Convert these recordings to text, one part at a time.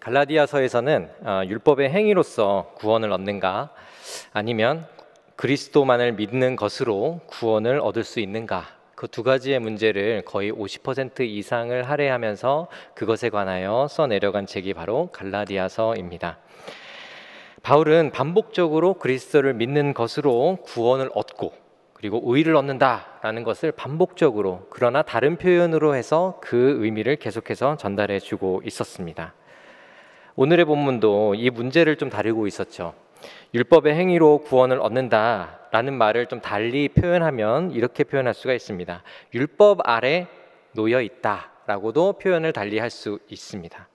갈라디아서에서는 율법의 행위로서 구원을 얻는가, 아니면 그리스도만을 믿는 것으로 구원을 얻을 수 있는가, 그 두 가지의 문제를 거의 50% 이상을 할애하면서 그것에 관하여 써내려간 책이 바로 갈라디아서입니다. 바울은 반복적으로 그리스도를 믿는 것으로 구원을 얻고 그리고 의를 얻는다라는 것을 반복적으로, 그러나 다른 표현으로 해서 그 의미를 계속해서 전달해 주고 있었습니다. 오늘의 본문도 이 문제를 좀 다루고 있었죠. 율법의 행위로 구원을 얻는다라는 말을 좀 달리 표현하면 이렇게 표현할 수가 있습니다. 율법 아래 놓여 있다라고도 표현을 달리 할 수 있습니다.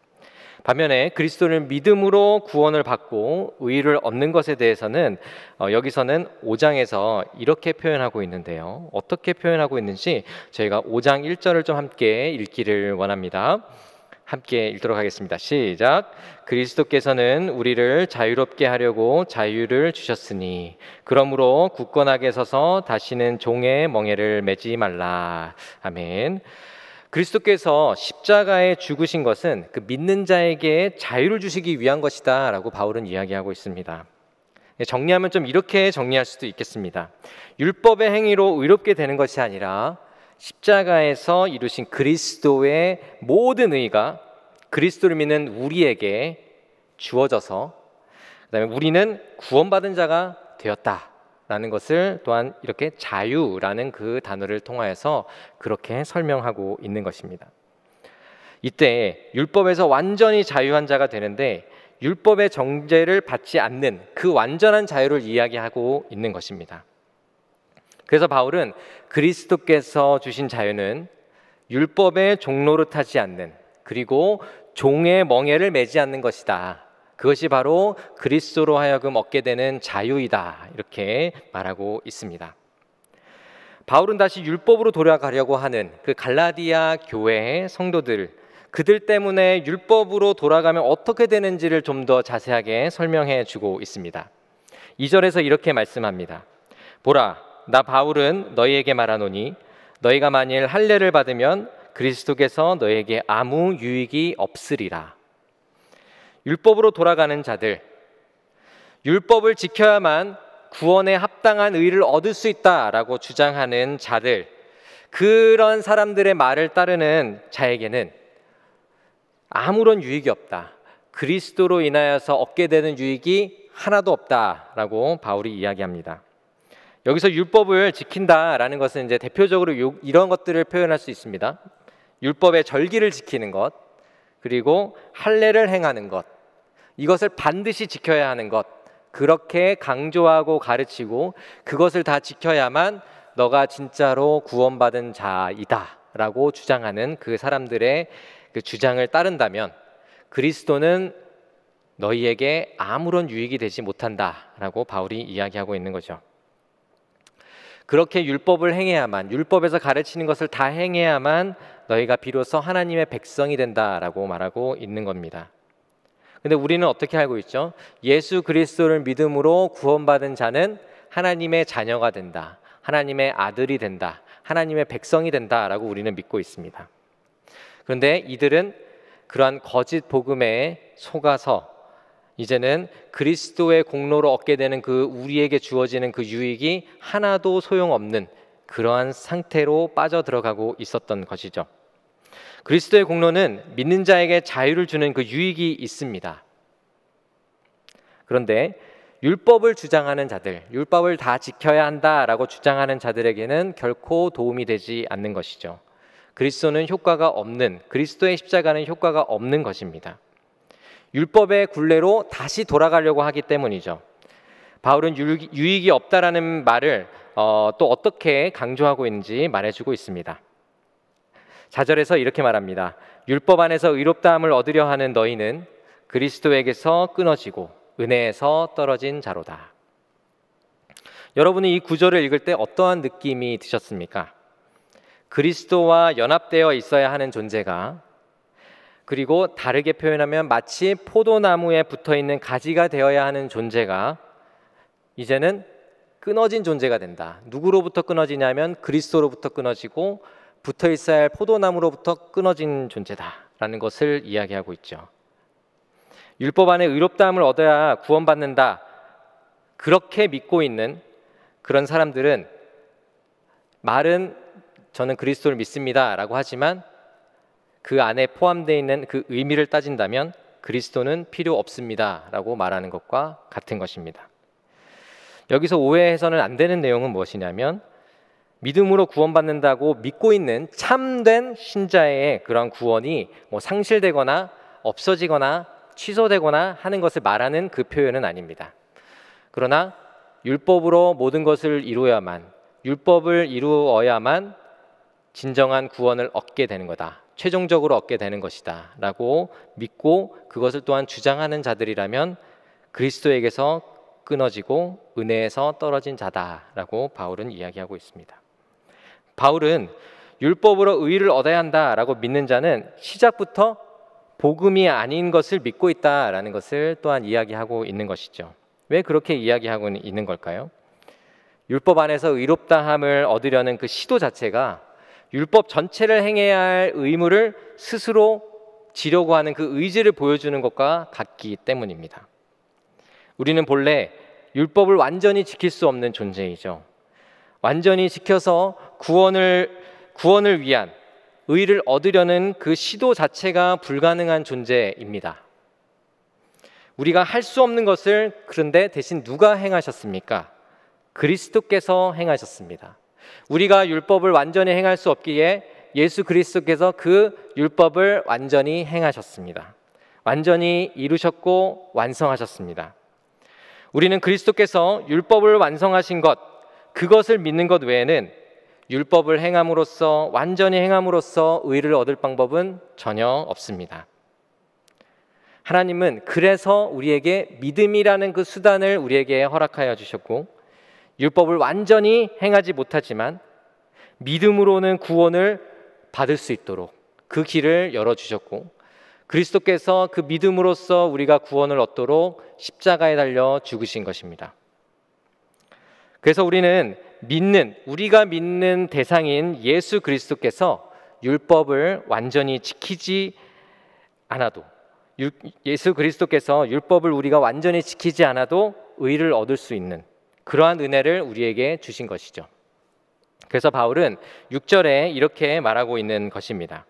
반면에 그리스도를 믿음으로 구원을 받고 의를 얻는 것에 대해서는 여기서는 5장에서 이렇게 표현하고 있는데요. 어떻게 표현하고 있는지 저희가 5장 1절을 좀 함께 읽기를 원합니다. 함께 읽도록 하겠습니다. 시작. 그리스도께서는 우리를 자유롭게 하려고 자유를 주셨으니 그러므로 굳건하게 서서 다시는 종의 멍에를 매지 말라. 아멘. 그리스도께서 십자가에 죽으신 것은 그 믿는 자에게 자유를 주시기 위한 것이다 라고 바울은 이야기하고 있습니다. 정리하면 좀 이렇게 정리할 수도 있겠습니다. 율법의 행위로 의롭게 되는 것이 아니라 십자가에서 이루신 그리스도의 모든 의가 그리스도를 믿는 우리에게 주어져서 그다음에 우리는 구원받은 자가 되었다라는 것을 또한 이렇게 자유라는 그 단어를 통하여서 그렇게 설명하고 있는 것입니다. 이때 율법에서 완전히 자유한 자가 되는데 율법의 정죄를 받지 않는 그 완전한 자유를 이야기하고 있는 것입니다. 그래서 바울은 그리스도께서 주신 자유는 율법의 종노릇하지 않는, 그리고 종의 멍에를 매지 않는 것이다. 그것이 바로 그리스도로 하여금 얻게 되는 자유이다. 이렇게 말하고 있습니다. 바울은 다시 율법으로 돌아가려고 하는 그 갈라디아 교회의 성도들, 그들 때문에 율법으로 돌아가면 어떻게 되는지를 좀 더 자세하게 설명해 주고 있습니다. 2절에서 이렇게 말씀합니다. 보라, 나 바울은 너희에게 말하노니 너희가 만일 할례를 받으면 그리스도께서 너희에게 아무 유익이 없으리라. 율법으로 돌아가는 자들, 율법을 지켜야만 구원에 합당한 의를 얻을 수 있다라고 주장하는 자들, 그런 사람들의 말을 따르는 자에게는 아무런 유익이 없다. 그리스도로 인하여서 얻게 되는 유익이 하나도 없다라고 바울이 이야기합니다. 여기서 율법을 지킨다라는 것은 이제 대표적으로 이런 것들을 표현할 수 있습니다. 율법의 절기를 지키는 것, 그리고 할례를 행하는 것, 이것을 반드시 지켜야 하는 것, 그렇게 강조하고 가르치고 그것을 다 지켜야만 너가 진짜로 구원받은 자이다라고 주장하는 그 사람들의 그 주장을 따른다면 그리스도는 너희에게 아무런 유익이 되지 못한다라고 바울이 이야기하고 있는 거죠. 그렇게 율법을 행해야만, 율법에서 가르치는 것을 다 행해야만 너희가 비로소 하나님의 백성이 된다라고 말하고 있는 겁니다. 근데 우리는 어떻게 알고 있죠? 예수 그리스도를 믿음으로 구원받은 자는 하나님의 자녀가 된다, 하나님의 아들이 된다, 하나님의 백성이 된다라고 우리는 믿고 있습니다. 그런데 이들은 그러한 거짓 복음에 속아서 이제는 그리스도의 공로로 얻게 되는 그 우리에게 주어지는 그 유익이 하나도 소용없는 그러한 상태로 빠져들어가고 있었던 것이죠. 그리스도의 공로는 믿는 자에게 자유를 주는 그 유익이 있습니다. 그런데 율법을 주장하는 자들, 율법을 다 지켜야 한다라고 주장하는 자들에게는 결코 도움이 되지 않는 것이죠. 그리스도는 효과가 없는, 그리스도의 십자가는 효과가 없는 것입니다. 율법의 굴레로 다시 돌아가려고 하기 때문이죠. 바울은 유익이 없다라는 말을 또 어떻게 강조하고 있는지 말해주고 있습니다. 4절에서 이렇게 말합니다. 율법 안에서 의롭다함을 얻으려 하는 너희는 그리스도에게서 끊어지고 은혜에서 떨어진 자로다. 여러분이 이 구절을 읽을 때 어떠한 느낌이 드셨습니까? 그리스도와 연합되어 있어야 하는 존재가, 그리고 다르게 표현하면 마치 포도나무에 붙어있는 가지가 되어야 하는 존재가 이제는 끊어진 존재가 된다. 누구로부터 끊어지냐면 그리스도로부터 끊어지고 붙어 있어야 할 포도나무로부터 끊어진 존재다라는 것을 이야기하고 있죠. 율법 안에 의롭다함을 얻어야 구원받는다, 그렇게 믿고 있는 그런 사람들은 말은 저는 그리스도를 믿습니다 라고 하지만 그 안에 포함되어 있는 그 의미를 따진다면 그리스도는 필요 없습니다 라고 말하는 것과 같은 것입니다. 여기서 오해해서는 안 되는 내용은 무엇이냐면, 믿음으로 구원받는다고 믿고 있는 참된 신자의 그런 구원이 상실되거나 없어지거나 취소되거나 하는 것을 말하는 그 표현은 아닙니다. 그러나 율법으로 모든 것을 이루어야만, 율법을 이루어야만 진정한 구원을 얻게 되는 거다, 최종적으로 얻게 되는 것이다 라고 믿고 그것을 또한 주장하는 자들이라면 그리스도에게서 끊어지고 은혜에서 떨어진 자다라고 바울은 이야기하고 있습니다. 바울은 율법으로 의를 얻어야 한다라고 믿는 자는 시작부터 복음이 아닌 것을 믿고 있다라는 것을 또한 이야기하고 있는 것이죠. 왜 그렇게 이야기하고 있는 걸까요? 율법 안에서 의롭다함을 얻으려는 그 시도 자체가 율법 전체를 행해야 할 의무를 스스로 지려고 하는 그 의지를 보여주는 것과 같기 때문입니다. 우리는 본래 율법을 완전히 지킬 수 없는 존재이죠. 완전히 지켜서 구원을 위한 의를 얻으려는 그 시도 자체가 불가능한 존재입니다. 우리가 할 수 없는 것을 그런데 대신 누가 행하셨습니까? 그리스도께서 행하셨습니다. 우리가 율법을 완전히 행할 수 없기에 예수 그리스도께서 그 율법을 완전히 행하셨습니다. 완전히 이루셨고 완성하셨습니다. 우리는 그리스도께서 율법을 완성하신 것, 그것을 믿는 것 외에는 율법을 행함으로써, 완전히 행함으로써 의를 얻을 방법은 전혀 없습니다. 하나님은 그래서 우리에게 믿음이라는 그 수단을 우리에게 허락하여 주셨고, 율법을 완전히 행하지 못하지만 믿음으로는 구원을 받을 수 있도록 그 길을 열어주셨고, 그리스도께서 그 믿음으로써 우리가 구원을 얻도록 십자가에 달려 죽으신 것입니다. 그래서 우리가 믿는 대상인 예수 그리스도께서 율법을 완전히 지키지 않아도, 예수 그리스도께서 율법을 우리가 완전히 지키지 않아도 의를 얻을 수 있는 그러한 은혜를 우리에게 주신 것이죠. 그래서 바울은 6절에 이렇게 말하고 있는 것입니다.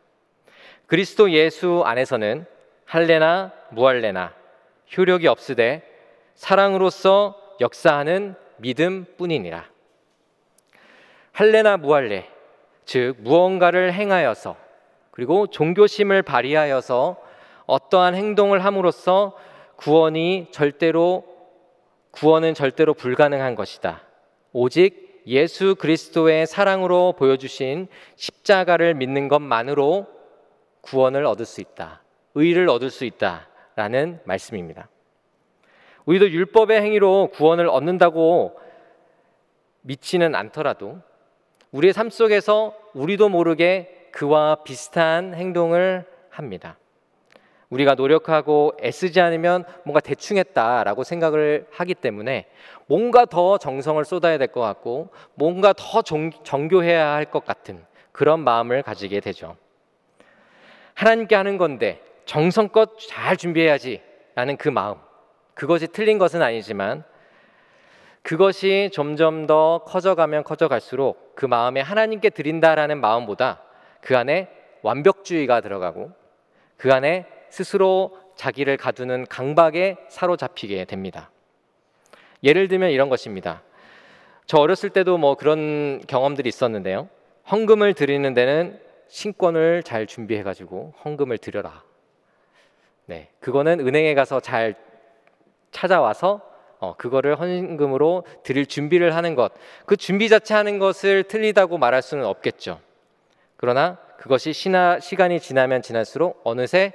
그리스도 예수 안에서는 할례나 무할례나 효력이 없으되 사랑으로서 역사하는 믿음뿐이니라. 할례나 무할례, 즉 무언가를 행하여서 그리고 종교심을 발휘하여서 어떠한 행동을 함으로써 구원은 절대로 불가능한 것이다. 오직 예수 그리스도의 사랑으로 보여주신 십자가를 믿는 것만으로 구원을 얻을 수 있다, 의를 얻을 수 있다라는 말씀입니다. 우리도 율법의 행위로 구원을 얻는다고 믿지는 않더라도 우리의 삶 속에서 우리도 모르게 그와 비슷한 행동을 합니다. 우리가 노력하고 애쓰지 않으면 뭔가 대충 했다라고 생각을 하기 때문에 뭔가 더 정성을 쏟아야 될 것 같고 뭔가 더 정교해야 할 것 같은 그런 마음을 가지게 되죠. 하나님께 하는 건데 정성껏 잘 준비해야지 라는 그 마음, 그것이 틀린 것은 아니지만 그것이 점점 더 커져가면 커져갈수록 그 마음에 하나님께 드린다라는 마음보다 그 안에 완벽주의가 들어가고 그 안에 스스로 자기를 가두는 강박에 사로잡히게 됩니다. 예를 들면 이런 것입니다. 저 어렸을 때도 그런 경험들이 있었는데요. 헌금을 드리는 데는 신권을 잘 준비해가지고 헌금을 드려라. 네, 그거는 은행에 가서 잘 찾아와서 그거를 헌금으로 드릴 준비를 하는 것, 그 준비 자체 하는 것을 틀리다고 말할 수는 없겠죠. 그러나 그것이 시간이 지나면 지날수록 어느새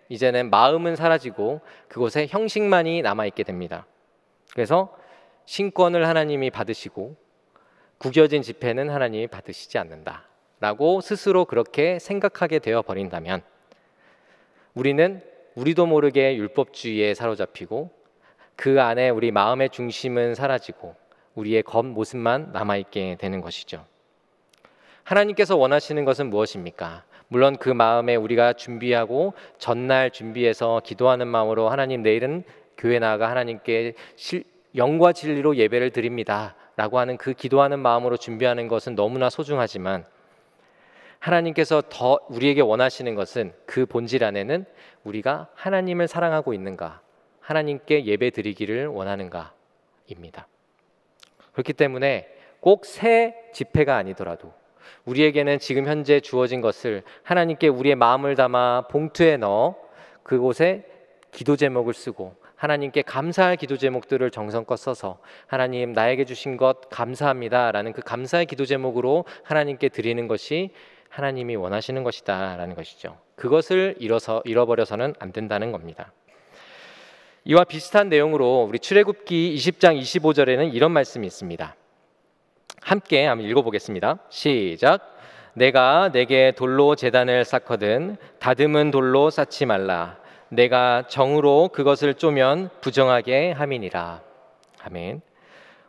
이제는 마음은 사라지고 그곳에 형식만이 남아있게 됩니다. 그래서 신권을 하나님이 받으시고 구겨진 지폐는 하나님이 받으시지 않는다 라고 스스로 그렇게 생각하게 되어버린다면 우리도 모르게 율법주의에 사로잡히고 그 안에 우리 마음의 중심은 사라지고 우리의 겉모습만 남아있게 되는 것이죠. 하나님께서 원하시는 것은 무엇입니까? 물론 그 마음에 우리가 준비하고 전날 준비해서 기도하는 마음으로 하나님 내일은 교회 나아가 하나님께 영과 진리로 예배를 드립니다 라고 하는 그 기도하는 마음으로 준비하는 것은 너무나 소중하지만 하나님께서 더 우리에게 원하시는 것은 그 본질 안에는 우리가 하나님을 사랑하고 있는가, 하나님께 예배 드리기를 원하는가입니다. 그렇기 때문에 꼭 새 집회가 아니더라도 우리에게는 지금 현재 주어진 것을 하나님께 우리의 마음을 담아 봉투에 넣어 그곳에 기도 제목을 쓰고 하나님께 감사할 기도 제목들을 정성껏 써서 하나님 나에게 주신 것 감사합니다 라는 그 감사의 기도 제목으로 하나님께 드리는 것이 하나님이 원하시는 것이다 라는 것이죠. 그것을 잃어버려서는 안 된다는 겁니다. 이와 비슷한 내용으로 우리 출애굽기 20장 25절에는 이런 말씀이 있습니다. 함께 한번 읽어보겠습니다. 시작. 내가 내게 돌로 제단을 쌓거든 다듬은 돌로 쌓지 말라. 내가 정으로 그것을 쪼면 부정하게 함이니라. 아멘.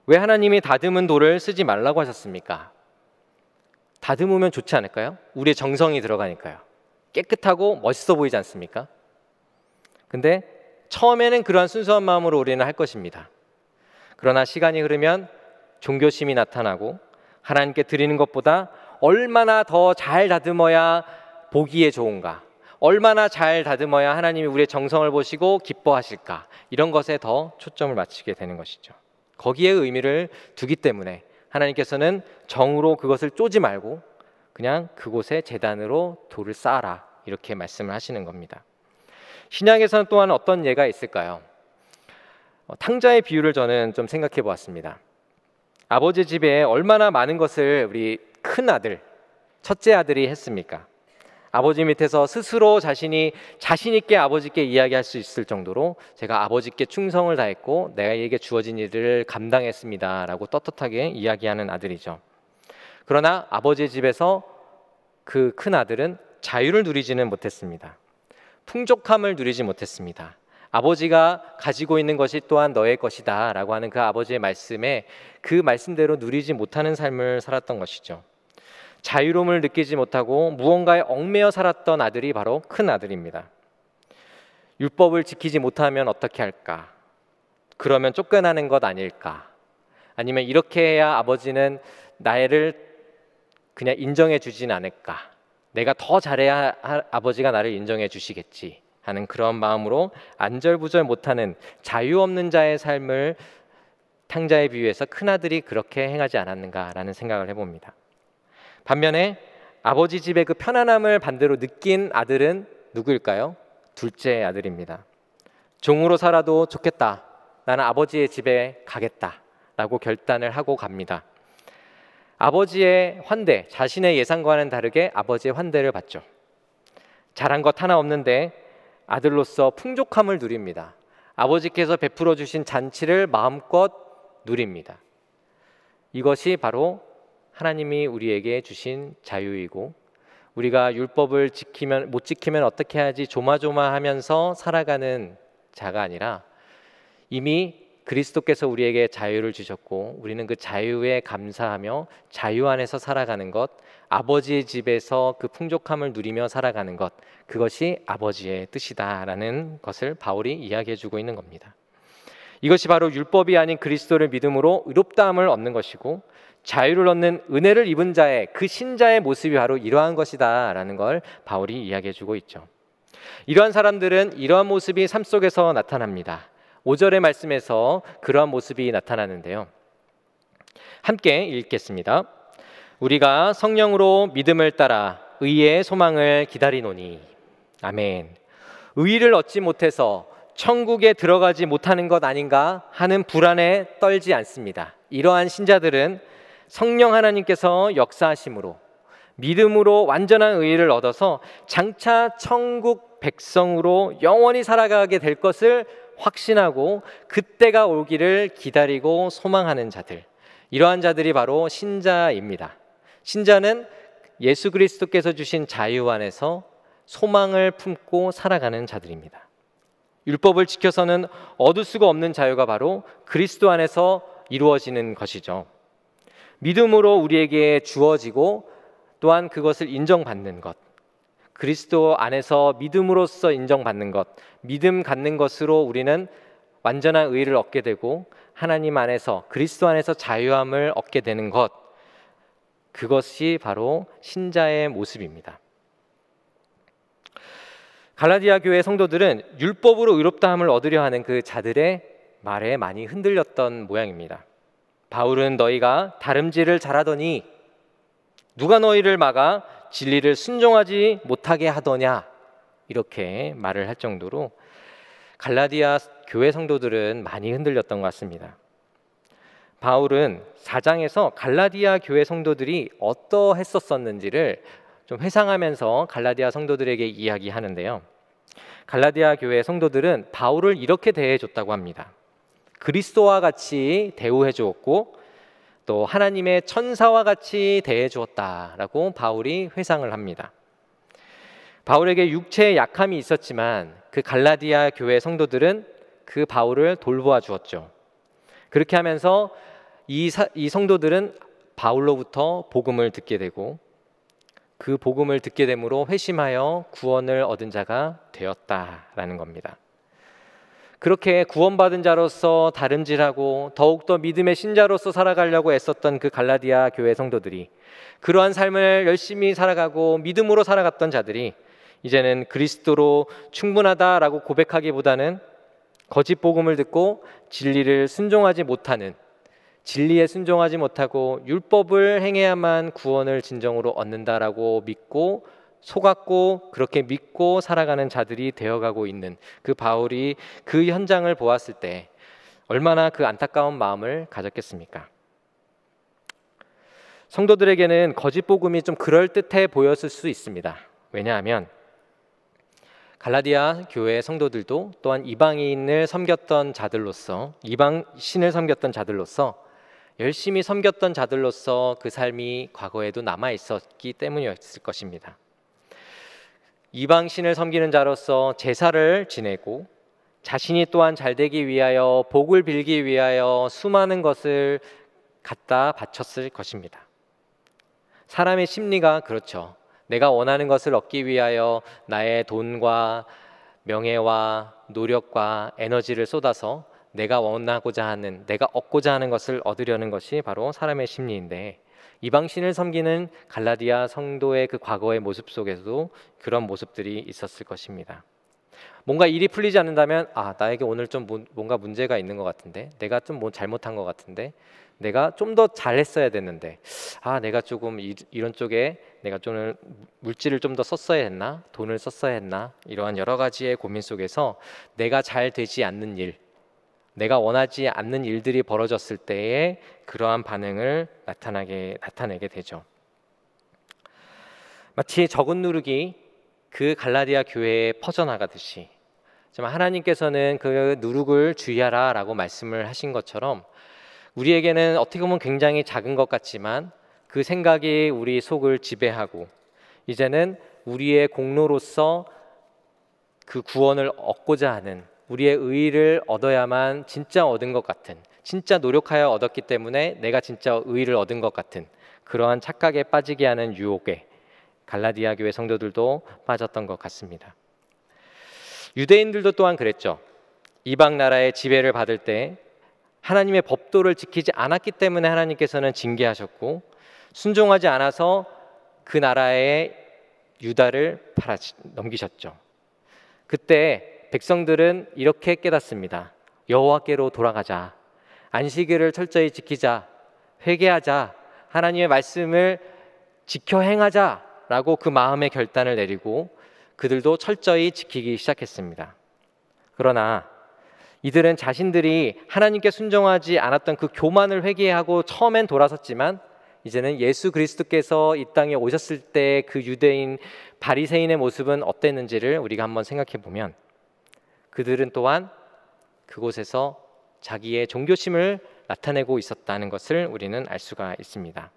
왜 하나님이 다듬은 돌을 쓰지 말라고 하셨습니까? 다듬으면 좋지 않을까요? 우리의 정성이 들어가니까요. 깨끗하고 멋있어 보이지 않습니까? 근데 처음에는 그러한 순수한 마음으로 우리는 할 것입니다. 그러나 시간이 흐르면 종교심이 나타나고 하나님께 드리는 것보다 얼마나 더 잘 다듬어야 보기에 좋은가, 얼마나 잘 다듬어야 하나님이 우리의 정성을 보시고 기뻐하실까, 이런 것에 더 초점을 맞추게 되는 것이죠. 거기에 의미를 두기 때문에 하나님께서는 정으로 그것을 쪼지 말고 그냥 그곳에 제단으로 돌을 쌓아라 이렇게 말씀을 하시는 겁니다. 신약에서는 또한 어떤 예가 있을까요? 탕자의 비유를 저는 좀 생각해 보았습니다. 아버지 집에 얼마나 많은 것을 우리 큰 아들, 첫째 아들이 했습니까? 아버지 밑에서 스스로 자신이 자신 있게 아버지께 이야기할 수 있을 정도로 제가 아버지께 충성을 다했고 내게 주어진 일을 감당했습니다 라고 떳떳하게 이야기하는 아들이죠. 그러나 아버지 집에서 그 큰 아들은 자유를 누리지는 못했습니다. 풍족함을 누리지 못했습니다. 아버지가 가지고 있는 것이 또한 너의 것이다 라고 하는 그 아버지의 말씀에 그 말씀대로 누리지 못하는 삶을 살았던 것이죠. 자유로움을 느끼지 못하고 무언가에 얽매여 살았던 아들이 바로 큰 아들입니다. 율법을 지키지 못하면 어떻게 할까? 그러면 쫓겨나는 것 아닐까? 아니면 이렇게 해야 아버지는 나를 그냥 인정해 주진 않을까? 내가 더 잘해야 아버지가 나를 인정해 주시겠지 하는 그런 마음으로 안절부절 못하는 자유 없는 자의 삶을 탕자에 비유해서 큰아들이 그렇게 행하지 않았는가라는 생각을 해봅니다. 반면에 아버지 집의 그 편안함을 반대로 느낀 아들은 누구일까요? 둘째 아들입니다. 종으로 살아도 좋겠다. 나는 아버지의 집에 가겠다 라고 결단을 하고 갑니다. 아버지의 환대, 자신의 예상과는 다르게 아버지의 환대를 받죠. 잘한 것 하나 없는데 아들로서 풍족함을 누립니다. 아버지께서 베풀어 주신 잔치를 마음껏 누립니다. 이것이 바로 하나님이 우리에게 주신 자유이고 우리가 율법을 못 지키면 어떻게 하지 조마조마하면서 살아가는 자가 아니라 이미 그리스도께서 우리에게 자유를 주셨고 우리는 그 자유에 감사하며 자유 안에서 살아가는 것, 아버지의 집에서 그 풍족함을 누리며 살아가는 것, 그것이 아버지의 뜻이다라는 것을 바울이 이야기해주고 있는 겁니다. 이것이 바로 율법이 아닌 그리스도를 믿음으로 의롭다함을 얻는 것이고 자유를 얻는 은혜를 입은 자의 그 신자의 모습이 바로 이러한 것이다라는 걸 바울이 이야기해주고 있죠. 이러한 사람들은 이러한 모습이 삶 속에서 나타납니다. 5절의 말씀에서 그러한 모습이 나타나는데요. 함께 읽겠습니다. 우리가 성령으로 믿음을 따라 의의 소망을 기다리노니. 아멘. 의를 얻지 못해서 천국에 들어가지 못하는 것 아닌가 하는 불안에 떨지 않습니다. 이러한 신자들은 성령 하나님께서 역사하심으로 믿음으로 완전한 의를 얻어서 장차 천국 백성으로 영원히 살아가게 될 것을 확신하고 그때가 오기를 기다리고 소망하는 자들, 이러한 자들이 바로 신자입니다. 신자는 예수 그리스도께서 주신 자유 안에서 소망을 품고 살아가는 자들입니다. 율법을 지켜서는 얻을 수가 없는 자유가 바로 그리스도 안에서 이루어지는 것이죠. 믿음으로 우리에게 주어지고 또한 그것을 인정받는 것, 그리스도 안에서 믿음으로써 인정받는 것, 믿음 갖는 것으로 우리는 완전한 의를 얻게 되고 하나님 안에서, 그리스도 안에서 자유함을 얻게 되는 것, 그것이 바로 신자의 모습입니다. 갈라디아 교회 성도들은 율법으로 의롭다함을 얻으려 하는 그 자들의 말에 많이 흔들렸던 모양입니다. 바울은 너희가 다름질을 잘하더니 누가 너희를 막아 진리를 순종하지 못하게 하더냐, 이렇게 말을 할 정도로 갈라디아 교회 성도들은 많이 흔들렸던 것 같습니다. 바울은 4장에서 갈라디아 교회 성도들이 어떠했었는지를 좀 회상하면서 갈라디아 성도들에게 이야기하는데요. 갈라디아 교회 성도들은 바울을 이렇게 대해줬다고 합니다. 그리스도와 같이 대우해 주었고 또 하나님의 천사와 같이 대해 주었다라고 바울이 회상을 합니다. 바울에게 육체의 약함이 있었지만 그 갈라디아 교회 성도들은 그 바울을 돌보아 주었죠. 그렇게 하면서 이 성도들은 바울로부터 복음을 듣게 되고 그 복음을 듣게 됨으로 회심하여 구원을 얻은 자가 되었다라는 겁니다. 그렇게 구원받은 자로서 다름질하고 더욱더 믿음의 신자로서 살아가려고 애썼던 그 갈라디아 교회 성도들이, 그러한 삶을 열심히 살아가고 믿음으로 살아갔던 자들이 이제는 그리스도로 충분하다라고 고백하기보다는 거짓 복음을 듣고 진리에 순종하지 못하고 율법을 행해야만 구원을 진정으로 얻는다라고 믿고 속았고 그렇게 믿고 살아가는 자들이 되어가고 있는 그 바울이 그 현장을 보았을 때 얼마나 그 안타까운 마음을 가졌겠습니까? 성도들에게는 거짓 복음이 좀 그럴듯해 보였을 수 있습니다. 왜냐하면 갈라디아 교회 성도들도 또한 이방신을 섬겼던 자들로서 열심히 섬겼던 자들로서 그 삶이 과거에도 남아 있었기 때문이었을 것입니다. 이방신을 섬기는 자로서 제사를 지내고 자신이 또한 잘되기 위하여 복을 빌기 위하여 수많은 것을 갖다 바쳤을 것입니다. 사람의 심리가 그렇죠. 내가 원하는 것을 얻기 위하여 나의 돈과 명예와 노력과 에너지를 쏟아서 내가 원하고자 하는, 내가 얻고자 하는 것을 얻으려는 것이 바로 사람의 심리인데, 이방신을 섬기는 갈라디아 성도의 그 과거의 모습 속에서도 그런 모습들이 있었을 것입니다. 뭔가 일이 풀리지 않는다면 나에게 오늘 좀 뭔가 문제가 있는 것 같은데, 내가 좀 뭐 잘못한 것 같은데, 내가 좀 더 잘했어야 됐는데, 내가 조금 이런 쪽에 내가 좀 물질을 좀 더 썼어야 했나, 돈을 썼어야 했나, 이러한 여러 가지의 고민 속에서 내가 잘 되지 않는 일, 내가 원하지 않는 일들이 벌어졌을 때에 그러한 반응을 나타내게 되죠. 마치 적은 누룩이 그 갈라디아 교회에 퍼져나가듯이 정말 하나님께서는 그 누룩을 주의하라 라고 말씀을 하신 것처럼 우리에게는 어떻게 보면 굉장히 작은 것 같지만 그 생각이 우리 속을 지배하고 이제는 우리의 공로로서 그 구원을 얻고자 하는, 우리의 의의를 얻어야만 진짜 얻은 것 같은, 진짜 노력하여 얻었기 때문에 내가 진짜 의의를 얻은 것 같은 그러한 착각에 빠지게 하는 유혹에 갈라디아 교회 성도들도 빠졌던 것 같습니다. 유대인들도 또한 그랬죠. 이방 나라의 지배를 받을 때 하나님의 법도를 지키지 않았기 때문에 하나님께서는 징계하셨고, 순종하지 않아서 그 나라의 유다를 넘기셨죠. 그때 백성들은 이렇게 깨닫습니다. 여호와께로 돌아가자, 안식일을 철저히 지키자, 회개하자, 하나님의 말씀을 지켜 행하자라고 그 마음의 결단을 내리고 그들도 철저히 지키기 시작했습니다. 그러나 이들은 자신들이 하나님께 순종하지 않았던 그 교만을 회개하고 처음엔 돌아섰지만 이제는 예수 그리스도께서 이 땅에 오셨을 때 그 유대인 바리새인의 모습은 어땠는지를 우리가 한번 생각해 보면 그들은 또한 그곳에서 자기의 종교심을 나타내고 있었다는 것을 우리는 알 수가 있습니다.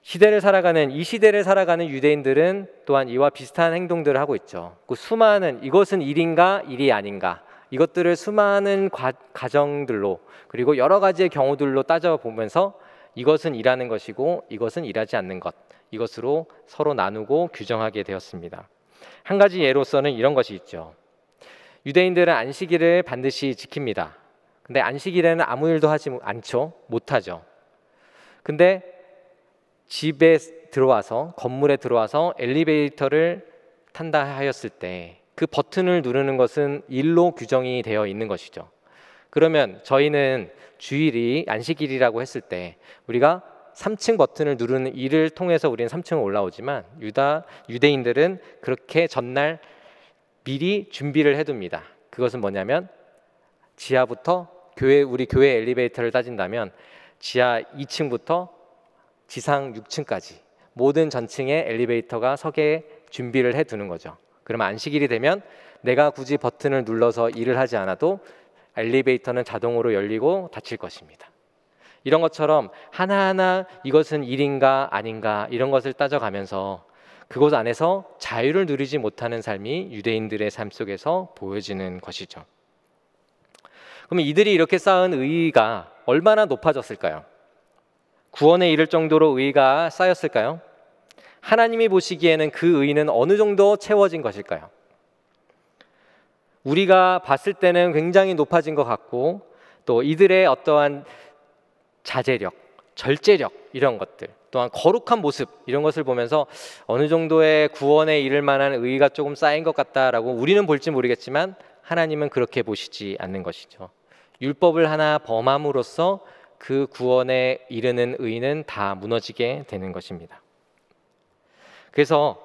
이 시대를 살아가는 유대인들은 또한 이와 비슷한 행동들을 하고 있죠. 그 수많은, 이것은 일인가 일이 아닌가, 이것들을 수많은 가정들로 그리고 여러 가지의 경우들로 따져보면서 이것은 일하는 것이고 이것은 일하지 않는 것, 이것으로 서로 나누고 규정하게 되었습니다. 한 가지 예로서는 이런 것이 있죠. 유대인들은 안식일을 반드시 지킵니다. 근데 안식일에는 아무 일도 하지 않죠. 못하죠. 근데 집에 들어와서, 건물에 들어와서 엘리베이터를 탄다 하였을 때 그 버튼을 누르는 것은 일로 규정이 되어 있는 것이죠. 그러면 저희는 주일이 안식일이라고 했을 때 우리가 3층 버튼을 누르는 일을 통해서 우리는 3층에 올라오지만 유대인들은 그렇게 전날 미리 준비를 해둡니다. 그것은 뭐냐면 지하부터 우리 교회 엘리베이터를 따진다면 지하 2층부터 지상 6층까지 모든 전층에 엘리베이터가 서게 준비를 해두는 거죠. 그러면 안식일이 되면 내가 굳이 버튼을 눌러서 일을 하지 않아도 엘리베이터는 자동으로 열리고 닫힐 것입니다. 이런 것처럼 하나하나 이것은 일인가 아닌가 이런 것을 따져가면서 그곳 안에서 자유를 누리지 못하는 삶이 유대인들의 삶 속에서 보여지는 것이죠. 그러면 이들이 이렇게 쌓은 의의가 얼마나 높아졌을까요? 구원에 이를 정도로 의의가 쌓였을까요? 하나님이 보시기에는 그 의의는 어느 정도 채워진 것일까요? 우리가 봤을 때는 굉장히 높아진 것 같고 또 이들의 어떠한 자제력, 절제력 이런 것들 또한 거룩한 모습 이런 것을 보면서 어느 정도의 구원에 이를 만한 의의가 조금 쌓인 것 같다라고 우리는 볼지 모르겠지만 하나님은 그렇게 보시지 않는 것이죠. 율법을 하나 범함으로써 그 구원에 이르는 의의는 다 무너지게 되는 것입니다. 그래서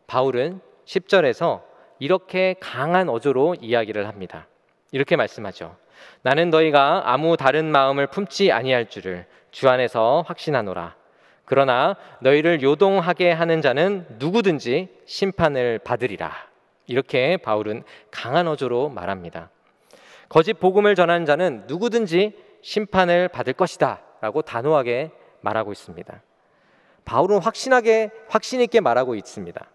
바울은 10절에서 이렇게 강한 어조로 이야기를 합니다. 이렇게 말씀하죠. 나는 너희가 아무 다른 마음을 품지 아니할 줄을 주 안에서 확신하노라. 그러나 너희를 요동하게 하는 자는 누구든지 심판을 받으리라. 이렇게 바울은 강한 어조로 말합니다. 거짓 복음을 전하는 자는 누구든지 심판을 받을 것이다 라고 단호하게 말하고 있습니다. 바울은 확신 있게 말하고 있습니다.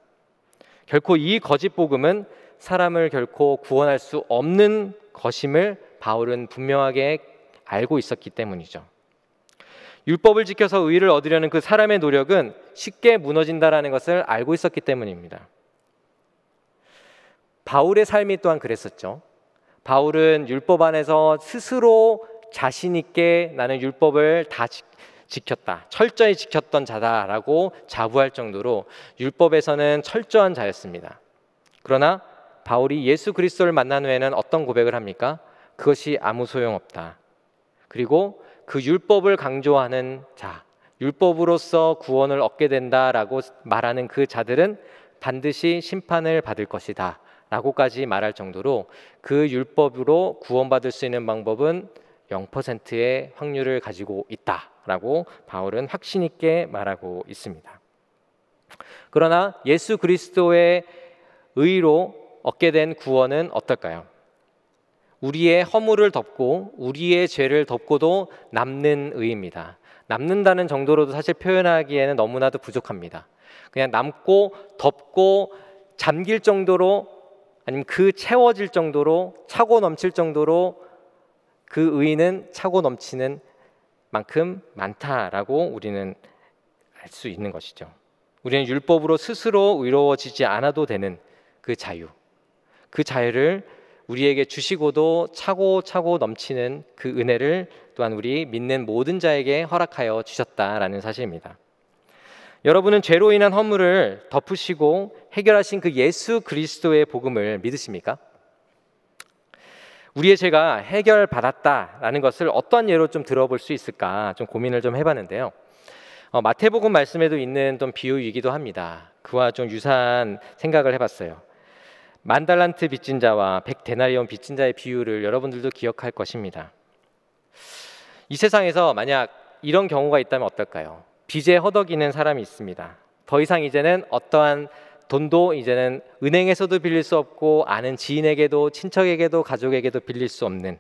결코 이 거짓 복음은 사람을 결코 구원할 수 없는 것임을 바울은 분명하게 알고 있었기 때문이죠. 율법을 지켜서 의를 얻으려는 그 사람의 노력은 쉽게 무너진다라는 것을 알고 있었기 때문입니다. 바울의 삶이 또한 그랬었죠. 바울은 율법 안에서 스스로 자신 있게 나는 율법을 다 지켰다, 철저히 지켰던 자다라고 자부할 정도로 율법에서는 철저한 자였습니다. 그러나 바울이 예수 그리스도를 만난 후에는 어떤 고백을 합니까? 그것이 아무 소용없다. 그리고 그 율법을 강조하는 자, 율법으로서 구원을 얻게 된다라고 말하는 그 자들은 반드시 심판을 받을 것이다 라고까지 말할 정도로 그 율법으로 구원받을 수 있는 방법은 0%의 확률을 가지고 있다라고 바울은 확신 있게 말하고 있습니다. 그러나 예수 그리스도의 의로 얻게 된 구원은 어떨까요? 우리의 허물을 덮고 우리의 죄를 덮고도 남는 의입니다. 남는다는 정도로도 사실 표현하기에는 너무나도 부족합니다. 그냥 남고 덮고 잠길 정도로 아니면 그 채워질 정도로 차고 넘칠 정도로 그 의는 차고 넘치는 만큼 많다라고 우리는 알 수 있는 것이죠. 우리는 율법으로 스스로 의로워지지 않아도 되는 그 자유, 그 자유를 우리에게 주시고도 차고 넘치는 그 은혜를 또한 우리 믿는 모든 자에게 허락하여 주셨다라는 사실입니다. 여러분은 죄로 인한 허물을 덮으시고 해결하신 그 예수 그리스도의 복음을 믿으십니까? 우리의 죄가 해결받았다라는 것을 어떤 예로 좀 들어볼 수 있을까 좀 고민을 좀 해봤는데요. 마태복음 말씀에도 있는 좀 비유이기도 합니다. 그와 좀 유사한 생각을 해봤어요. 10,000달란트 빚진 자와 100데나리온 빚진 자의 비유를 여러분들도 기억할 것입니다. 이 세상에서 만약 이런 경우가 있다면 어떨까요? 빚에 허덕이는 사람이 있습니다. 더 이상 이제는 어떠한 돈도 이제는 은행에서도 빌릴 수 없고 아는 지인에게도 친척에게도 가족에게도 빌릴 수 없는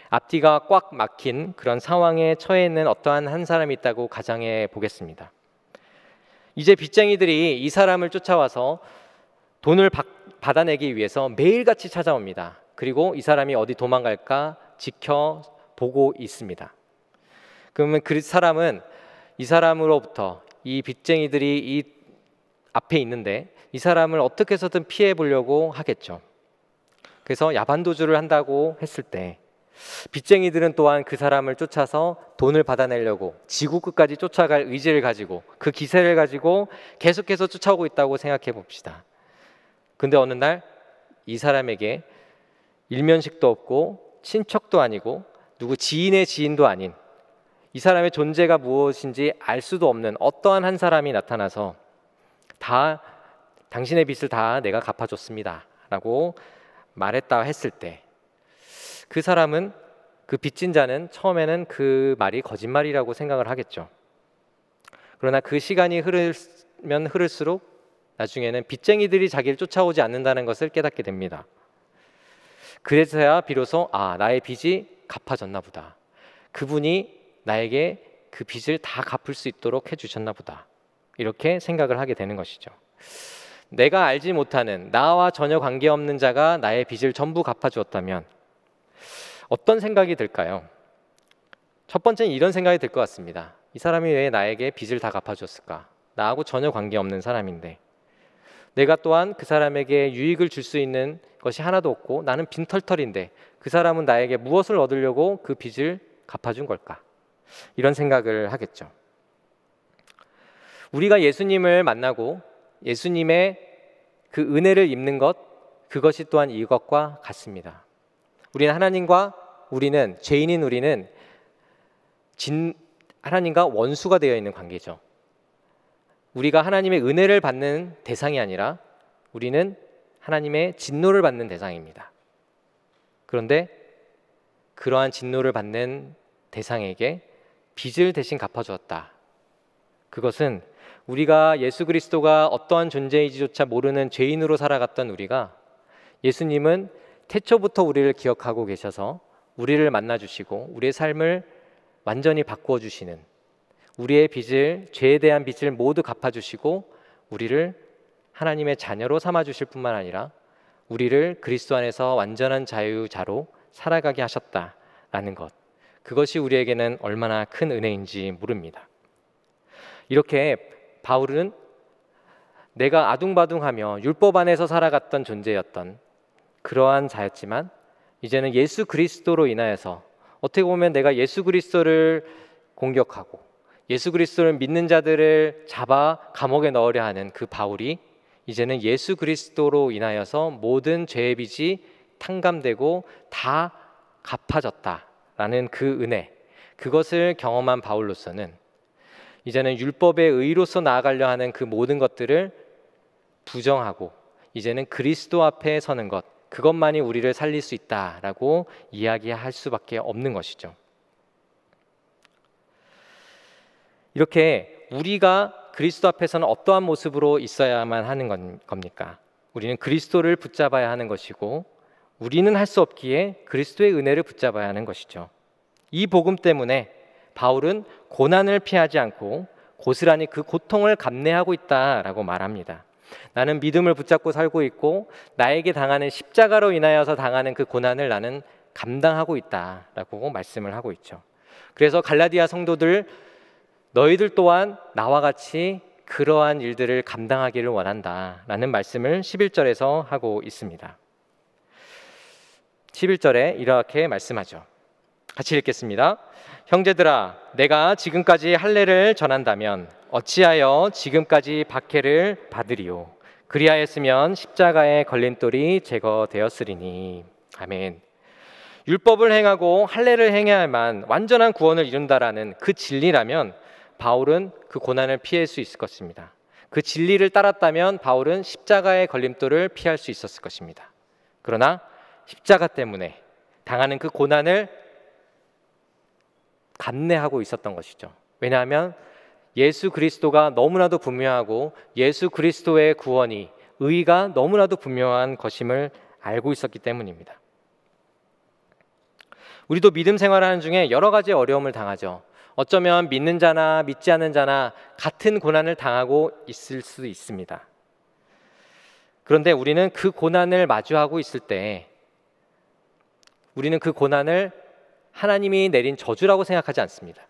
앞뒤가 꽉 막힌 그런 상황에 처해 있는 어떠한 한 사람이 있다고 가정해 보겠습니다. 이제 빚쟁이들이 이 사람을 쫓아와서 돈을 받아내기 위해서 매일같이 찾아옵니다. 그리고 이 사람이 어디 도망갈까 지켜보고 있습니다. 그러면 그 사람은 이 사람으로부터 이 빚쟁이들이 이 앞에 있는데 이 사람을 어떻게 해서든 피해 보려고 하겠죠. 그래서 야반도주를 한다고 했을 때 빚쟁이들은 또한 그 사람을 쫓아서 돈을 받아내려고 지구 끝까지 쫓아갈 의지를 가지고 그 기세를 가지고 계속해서 쫓아오고 있다고 생각해 봅시다. 근데 어느 날 이 사람에게 일면식도 없고 친척도 아니고 누구 지인의 지인도 아닌 이 사람의 존재가 무엇인지 알 수도 없는 어떠한 한 사람이 나타나서 다 당신의 빚을 다 내가 갚아줬습니다 라고 말했다 했을 때 그 사람은, 그 빚진 자는 처음에는 그 말이 거짓말이라고 생각을 하겠죠. 그러나 그 시간이 흐르면 흐를수록 나중에는 빚쟁이들이 자기를 쫓아오지 않는다는 것을 깨닫게 됩니다. 그래서야 비로소 나의 빚이 갚아졌나 보다. 그분이 나에게 그 빚을 다 갚을 수 있도록 해주셨나 보다. 이렇게 생각을 하게 되는 것이죠. 내가 알지 못하는 나와 전혀 관계없는 자가 나의 빚을 전부 갚아주었다면 어떤 생각이 들까요? 첫 번째는 이런 생각이 들 것 같습니다. 이 사람이 왜 나에게 빚을 다 갚아줬을까? 나하고 전혀 관계없는 사람인데 내가 또한 그 사람에게 유익을 줄 수 있는 것이 하나도 없고 나는 빈털털인데 그 사람은 나에게 무엇을 얻으려고 그 빚을 갚아준 걸까? 이런 생각을 하겠죠. 우리가 예수님을 만나고 예수님의 그 은혜를 입는 것, 그것이 또한 이것과 같습니다. 우리는 죄인인 우리는 하나님과 원수가 되어 있는 관계죠. 우리가 하나님의 은혜를 받는 대상이 아니라 우리는 하나님의 진노를 받는 대상입니다. 그런데 그러한 진노를 받는 대상에게 빚을 대신 갚아주었다. 그것은 우리가 예수 그리스도가 어떠한 존재인지조차 모르는 죄인으로 살아갔던 우리가 예수님은 태초부터 우리를 기억하고 계셔서 우리를 만나주시고 우리의 삶을 완전히 바꾸어 주시는, 우리의 빚을, 죄에 대한 빚을 모두 갚아주시고 우리를 하나님의 자녀로 삼아주실 뿐만 아니라 우리를 그리스도 안에서 완전한 자유자로 살아가게 하셨다라는 것, 그것이 우리에게는 얼마나 큰 은혜인지 모릅니다. 이렇게 바울은 내가 아둥바둥하며 율법 안에서 살아갔던 존재였던 그러한 자였지만 이제는 예수 그리스도로 인하여서 어떻게 보면 내가 예수 그리스도를 공격하고 예수 그리스도를 믿는 자들을 잡아 감옥에 넣으려 하는 그 바울이 이제는 예수 그리스도로 인하여서 모든 죄의 빚이 탕감되고 다 갚아졌다라는 그 은혜, 그것을 경험한 바울로서는 이제는 율법의 의로서 나아가려 하는 그 모든 것들을 부정하고 이제는 그리스도 앞에 서는 것, 그것만이 우리를 살릴 수 있다라고 이야기할 수밖에 없는 것이죠. 이렇게 우리가 그리스도 앞에서는 어떠한 모습으로 있어야만 하는 겁니까? 우리는 그리스도를 붙잡아야 하는 것이고 우리는 할 수 없기에 그리스도의 은혜를 붙잡아야 하는 것이죠. 이 복음 때문에 바울은 고난을 피하지 않고 고스란히 그 고통을 감내하고 있다라고 말합니다. 나는 믿음을 붙잡고 살고 있고 나에게 당하는 십자가로 인하여서 당하는 그 고난을 나는 감당하고 있다라고 말씀을 하고 있죠. 그래서 갈라디아 성도들, 너희들 또한 나와 같이 그러한 일들을 감당하기를 원한다라는 말씀을 11절에서 하고 있습니다. 11절에 이렇게 말씀하죠. 같이 읽겠습니다. 형제들아, 내가 지금까지 할례를 전한다면 어찌하여 지금까지 박해를 받으리요? 그리하였으면 십자가의 걸림돌이 제거되었으리니. 아멘. 율법을 행하고 할례를 행해야만 완전한 구원을 이룬다라는 그 진리라면 바울은 그 고난을 피할 수 있을 것입니다. 그 진리를 따랐다면 바울은 십자가의 걸림돌을 피할 수 있었을 것입니다. 그러나 십자가 때문에 당하는 그 고난을 감내하고 있었던 것이죠. 왜냐하면 예수 그리스도가 너무나도 분명하고 예수 그리스도의 구원이, 의가 너무나도 분명한 것임을 알고 있었기 때문입니다. 우리도 믿음 생활하는 중에 여러 가지 어려움을 당하죠. 어쩌면 믿는 자나 믿지 않는 자나 같은 고난을 당하고 있을 수도 있습니다. 그런데 우리는 그 고난을 마주하고 있을 때 우리는 그 고난을 하나님이 내린 저주라고 생각하지 않습니다.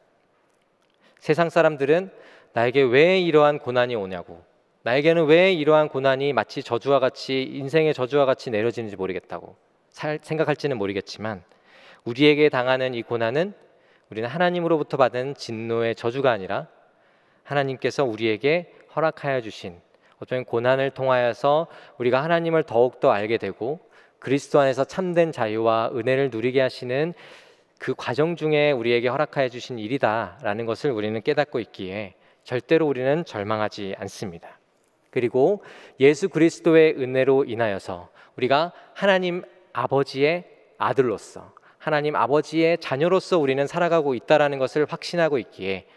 세상 사람들은 나에게 왜 이러한 고난이 오냐고, 나에게는 왜 이러한 고난이 마치 저주와 같이, 인생의 저주와 같이 내려지는지 모르겠다고 생각할지는 모르겠지만, 우리에게 당하는 이 고난은 우리는 하나님으로부터 받은 진노의 저주가 아니라 하나님께서 우리에게 허락하여 주신, 어쩌면 고난을 통하여서 우리가 하나님을 더욱더 알게 되고 그리스도 안에서 참된 자유와 은혜를 누리게 하시는 그 과정 중에 우리에게 허락하여 주신 일이다라는 것을 우리는 깨닫고 있기에 절대로 우리는 절망하지 않습니다. 그리고 예수 그리스도의 은혜로 인하여서 우리가 하나님 아버지의 아들로서, 하나님 아버지의 자녀로서 우리는 살아가고 있다라는 것을 확신하고 있기에,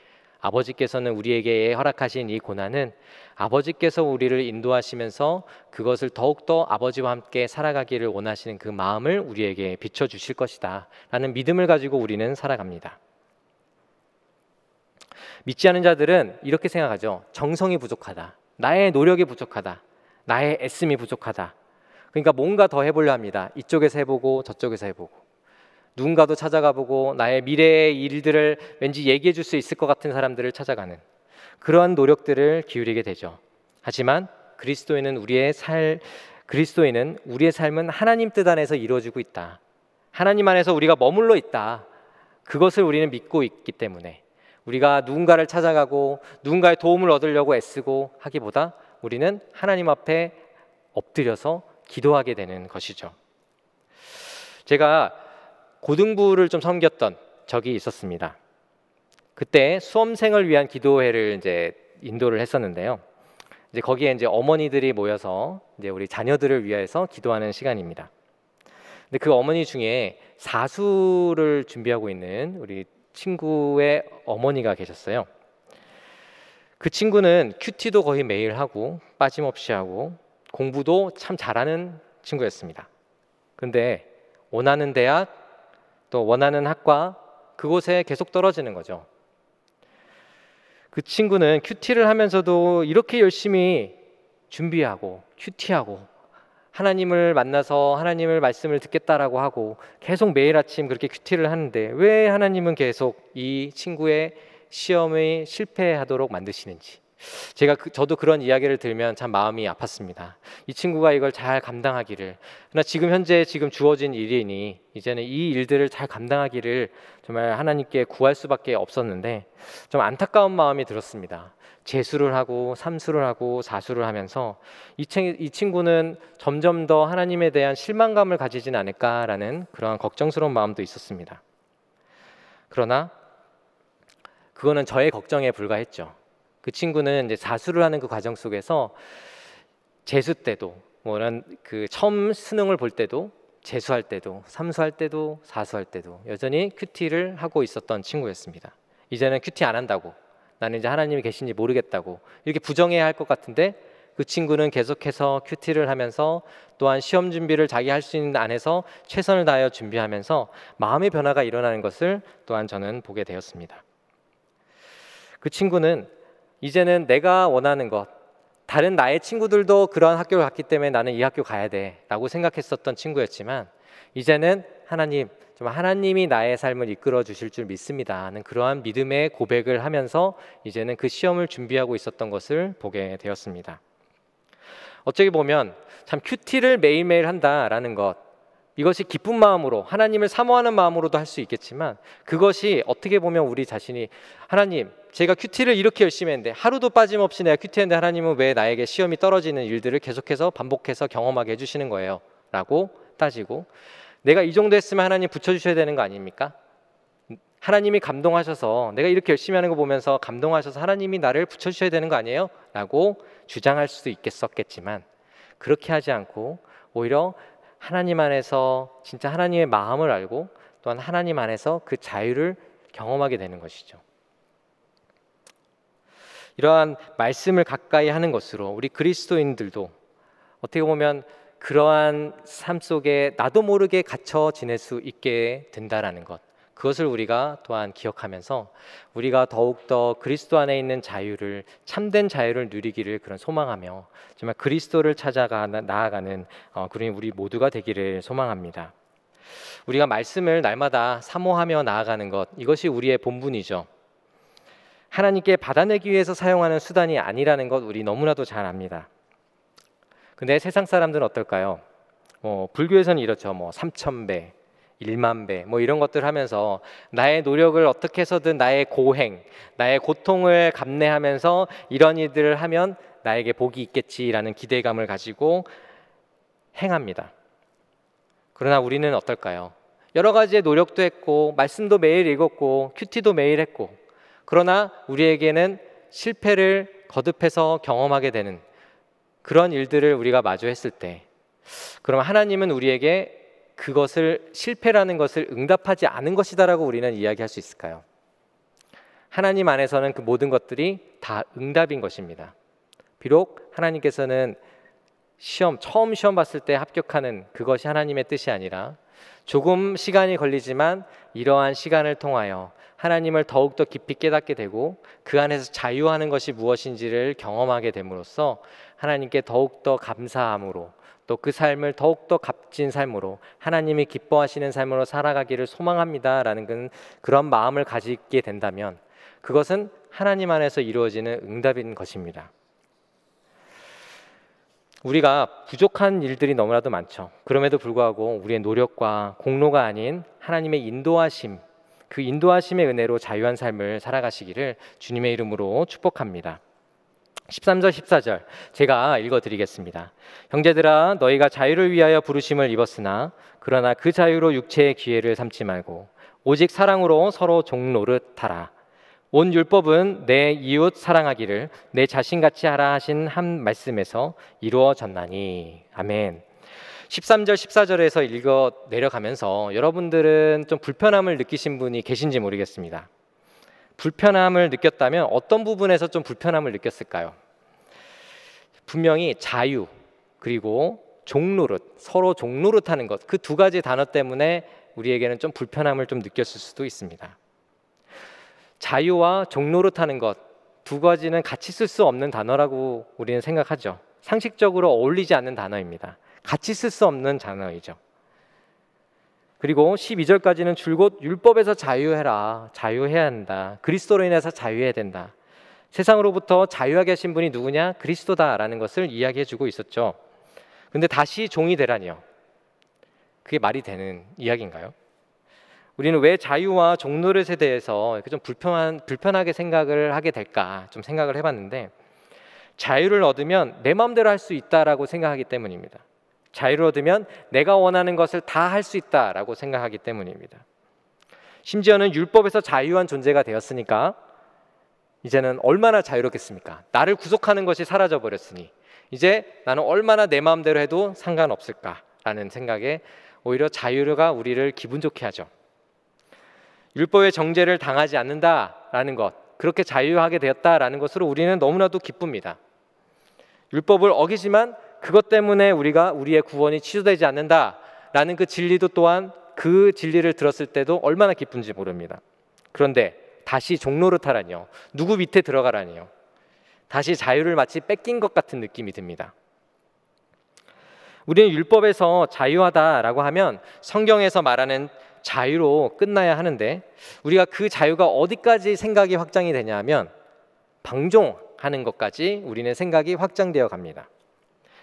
아버지께서는 우리에게 허락하신 이 고난은 아버지께서 우리를 인도하시면서 그것을 더욱더 아버지와 함께 살아가기를 원하시는 그 마음을 우리에게 비춰주실 것이다 라는 믿음을 가지고 우리는 살아갑니다. 믿지 않은 자들은 이렇게 생각하죠. 정성이 부족하다, 나의 노력이 부족하다, 나의 애씀이 부족하다. 그러니까 뭔가 더 해보려 합니다. 이쪽에서 해보고 저쪽에서 해보고, 누군가도 찾아가보고 나의 미래의 일들을 왠지 얘기해 줄 수 있을 것 같은 사람들을 찾아가는 그러한 노력들을 기울이게 되죠. 하지만 그리스도인은 우리의 삶은 하나님 뜻 안에서 이루어지고 있다, 하나님 안에서 우리가 머물러 있다, 그것을 우리는 믿고 있기 때문에 우리가 누군가를 찾아가고 누군가의 도움을 얻으려고 애쓰고 하기보다 우리는 하나님 앞에 엎드려서 기도하게 되는 것이죠. 제가 고등부를 좀 섬겼던 적이 있었습니다. 그때 수험생을 위한 기도회를 이제 인도를 했었는데요. 이제 거기에 이제 어머니들이 모여서 이제 우리 자녀들을 위해서 기도하는 시간입니다. 근데 그 어머니 중에 사수를 준비하고 있는 우리 친구의 어머니가 계셨어요. 그 친구는 큐티도 거의 매일 하고 빠짐없이 하고 공부도 참 잘하는 친구였습니다. 근데 원하는 대학, 또 원하는 학과, 그곳에 계속 떨어지는 거죠. 그 친구는 큐티를 하면서도 이렇게 열심히 준비하고 큐티하고 하나님을 만나서 하나님을 말씀을 듣겠다라고 하고 계속 매일 아침 그렇게 큐티를 하는데 왜 하나님은 계속 이 친구의 시험에 실패하도록 만드시는지, 저도 그런 이야기를 들으면 참 마음이 아팠습니다. 이 친구가 이걸 잘 감당하기를, 그러나 현재 주어진 일이니 이제는 이 일들을 잘 감당하기를 정말 하나님께 구할 수밖에 없었는데 좀 안타까운 마음이 들었습니다. 재수를 하고 삼수를 하고 사수를 하면서 이 친구는 점점 더 하나님에 대한 실망감을 가지진 않을까라는 그러한 걱정스러운 마음도 있었습니다. 그러나 그거는 저의 걱정에 불과했죠. 그 친구는 이제 사수를 하는 그 과정 속에서 재수 때도 그 처음 수능을 볼 때도, 재수할 때도, 삼수할 때도, 사수할 때도 여전히 큐티를 하고 있었던 친구였습니다. 이제는 큐티 안 한다고, 나는 이제 하나님이 계신지 모르겠다고 이렇게 부정해야 할 것 같은데 그 친구는 계속해서 큐티를 하면서 또한 시험 준비를 자기 할 수 있는 안에서 최선을 다하여 준비하면서 마음의 변화가 일어나는 것을 또한 저는 보게 되었습니다. 그 친구는 이제는 내가 원하는 것, 다른 나의 친구들도 그러한 학교를 갔기 때문에 나는 이 학교 가야 돼 라고 생각했었던 친구였지만 이제는 하나님이 나의 삶을 이끌어 주실 줄 믿습니다 하는 그러한 믿음의 고백을 하면서 이제는 그 시험을 준비하고 있었던 것을 보게 되었습니다. 어떻게 보면 참 큐티를 매일매일 한다라는 것, 이것이 기쁜 마음으로 하나님을 사모하는 마음으로도 할 수 있겠지만 그것이 어떻게 보면 우리 자신이, 하나님 제가 큐티를 이렇게 열심히 했는데 하루도 빠짐없이 내가 큐티했는데 하나님은 왜 나에게 시험이 떨어지는 일들을 계속해서 반복해서 경험하게 해주시는 거예요? 라고 따지고, 내가 이 정도 했으면 하나님 붙여주셔야 되는 거 아닙니까? 하나님이 감동하셔서 내가 이렇게 열심히 하는 거 보면서 감동하셔서 하나님이 나를 붙여주셔야 되는 거 아니에요? 라고 주장할 수도 있겠지만 그렇게 하지 않고 오히려 하나님 안에서 진짜 하나님의 마음을 알고 또한 하나님 안에서 그 자유를 경험하게 되는 것이죠. 이러한 말씀을 가까이 하는 것으로 우리 그리스도인들도 어떻게 보면 그러한 삶 속에 나도 모르게 갇혀 지낼 수 있게 된다라는 것, 그것을 우리가 또한 기억하면서 우리가 더욱더 그리스도 안에 있는 자유를, 참된 자유를 누리기를 그런 소망하며 정말 그리스도를 나아가는 우리 모두가 되기를 소망합니다. 우리가 말씀을 날마다 사모하며 나아가는 것, 이것이 우리의 본분이죠. 하나님께 받아내기 위해서 사용하는 수단이 아니라는 것 우리 너무나도 잘 압니다. 근데 세상 사람들은 어떨까요? 불교에서는 이렇죠. 3,000배, 1만 배 이런 것들 하면서 나의 노력을 어떻게 해서든 나의 고행, 나의 고통을 감내하면서 이런 일들을 하면 나에게 복이 있겠지라는 기대감을 가지고 행합니다. 그러나 우리는 어떨까요? 여러 가지의 노력도 했고 말씀도 매일 읽었고 큐티도 매일 했고, 그러나 우리에게는 실패를 거듭해서 경험하게 되는 그런 일들을 우리가 마주했을 때, 그럼 하나님은 우리에게 그것을 실패라는 것을 응답하지 않은 것이다라고 우리는 이야기할 수 있을까요? 하나님 안에서는 그 모든 것들이 다 응답인 것입니다. 비록 하나님께서는 처음 시험 봤을 때 합격하는 그것이 하나님의 뜻이 아니라 조금 시간이 걸리지만 이러한 시간을 통하여 하나님을 더욱더 깊이 깨닫게 되고 그 안에서 자유하는 것이 무엇인지를 경험하게 됨으로써 하나님께 더욱더 감사함으로, 또 그 삶을 더욱더 값진 삶으로 하나님이 기뻐하시는 삶으로 살아가기를 소망합니다라는 그런 마음을 가지게 된다면 그것은 하나님 안에서 이루어지는 응답인 것입니다. 우리가 부족한 일들이 너무나도 많죠. 그럼에도 불구하고 우리의 노력과 공로가 아닌 하나님의 인도하심, 그 인도하심의 은혜로 자유한 삶을 살아가시기를 주님의 이름으로 축복합니다. 13절 14절 제가 읽어드리겠습니다. 형제들아, 너희가 자유를 위하여 부르심을 입었으나 그러나 그 자유로 육체의 기회를 삼지 말고 오직 사랑으로 서로 종노릇하라. 온 율법은 내 이웃 사랑하기를 내 자신같이 하라 하신 한 말씀에서 이루어졌나니. 아멘. 13절 14절에서 읽어 내려가면서 여러분들은 좀 불편함을 느끼신 분이 계신지 모르겠습니다. 불편함을 느꼈다면 어떤 부분에서 좀 불편함을 느꼈을까요? 분명히 자유 그리고 종노릇, 서로 종노릇하는 것, 그 두 가지 단어 때문에 우리에게는 좀 불편함을 좀 느꼈을 수도 있습니다. 자유와 종노릇하는 것 두 가지는 같이 쓸 수 없는 단어라고 우리는 생각하죠. 상식적으로 어울리지 않는 단어입니다. 같이 쓸 수 없는 단어이죠. 그리고 12절까지는 줄곧 율법에서 자유해라, 자유해야 한다, 그리스도로 인해서 자유해야 된다, 세상으로부터 자유하게 하신 분이 누구냐? 그리스도다라는 것을 이야기해 주고 있었죠. 근데 다시 종이 되라니요. 그게 말이 되는 이야기인가요? 우리는 왜 자유와 종노릇에 대해서 이렇게 좀 불편하게 생각을 하게 될까 좀 생각을 해봤는데, 자유를 얻으면 내 마음대로 할 수 있다라고 생각하기 때문입니다. 자유를 얻으면 내가 원하는 것을 다 할 수 있다라고 생각하기 때문입니다. 심지어는 율법에서 자유한 존재가 되었으니까 이제는 얼마나 자유롭겠습니까? 나를 구속하는 것이 사라져 버렸으니 이제 나는 얼마나 내 마음대로 해도 상관없을까라는 생각에 오히려 자유가 우리를 기분 좋게 하죠. 율법의 정죄를 당하지 않는다라는 것, 그렇게 자유하게 되었다라는 것으로 우리는 너무나도 기쁩니다. 율법을 어기지만 그것 때문에 우리의 구원이 취소되지 않는다라는 그 진리도 또한, 그 진리를 들었을 때도 얼마나 기쁜지 모릅니다. 그런데 다시 종노릇하라니요, 누구 밑에 들어가라니요, 다시 자유를 마치 뺏긴 것 같은 느낌이 듭니다. 우리는 율법에서 자유하다라고 하면 성경에서 말하는 자유로 끝나야 하는데, 우리가 그 자유가 어디까지 생각이 확장이 되냐 하면 방종하는 것까지 우리는 생각이 확장되어 갑니다.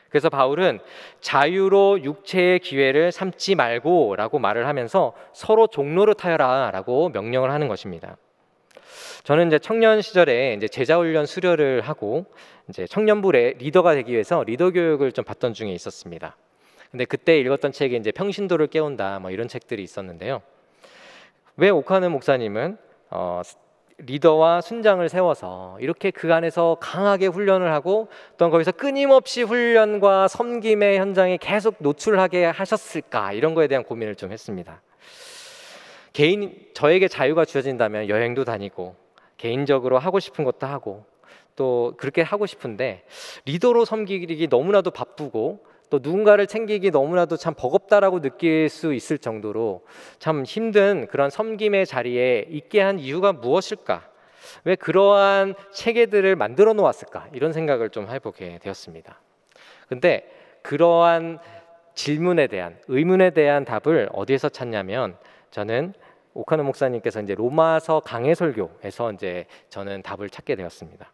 그래서 바울은 자유로 육체의 기회를 삼지 말고 라고 말을 하면서 서로 종노릇하여라 라고 명령을 하는 것입니다. 저는 이제 청년 시절에 이제 제자훈련 수료를 하고 이제 청년부 리더가 되기 위해서 리더 교육을 좀 받던 중에 있었습니다. 근데 그때 읽었던 책이 이제 평신도를 깨운다 이런 책들이 있었는데요. 왜 오카는 목사님은 리더와 순장을 세워서 이렇게 그 안에서 강하게 훈련을 하고 또 거기서 끊임없이 훈련과 섬김의 현장에 계속 노출하게 하셨을까, 이런 거에 대한 고민을 좀 했습니다. 저에게 자유가 주어진다면 여행도 다니고 개인적으로 하고 싶은 것도 하고 또 그렇게 하고 싶은데, 리더로 섬기기 너무나도 바쁘고 또 누군가를 챙기기 너무나도 참 버겁다라고 느낄 수 있을 정도로 참 힘든 그런 섬김의 자리에 있게 한 이유가 무엇일까? 왜 그러한 체계들을 만들어 놓았을까? 이런 생각을 좀 해보게 되었습니다. 근데 그러한 질문에 대한, 의문에 대한 답을 어디에서 찾냐면, 저는 오카노 목사님께서 이제 로마서 강해 설교에서 이제 저는 답을 찾게 되었습니다.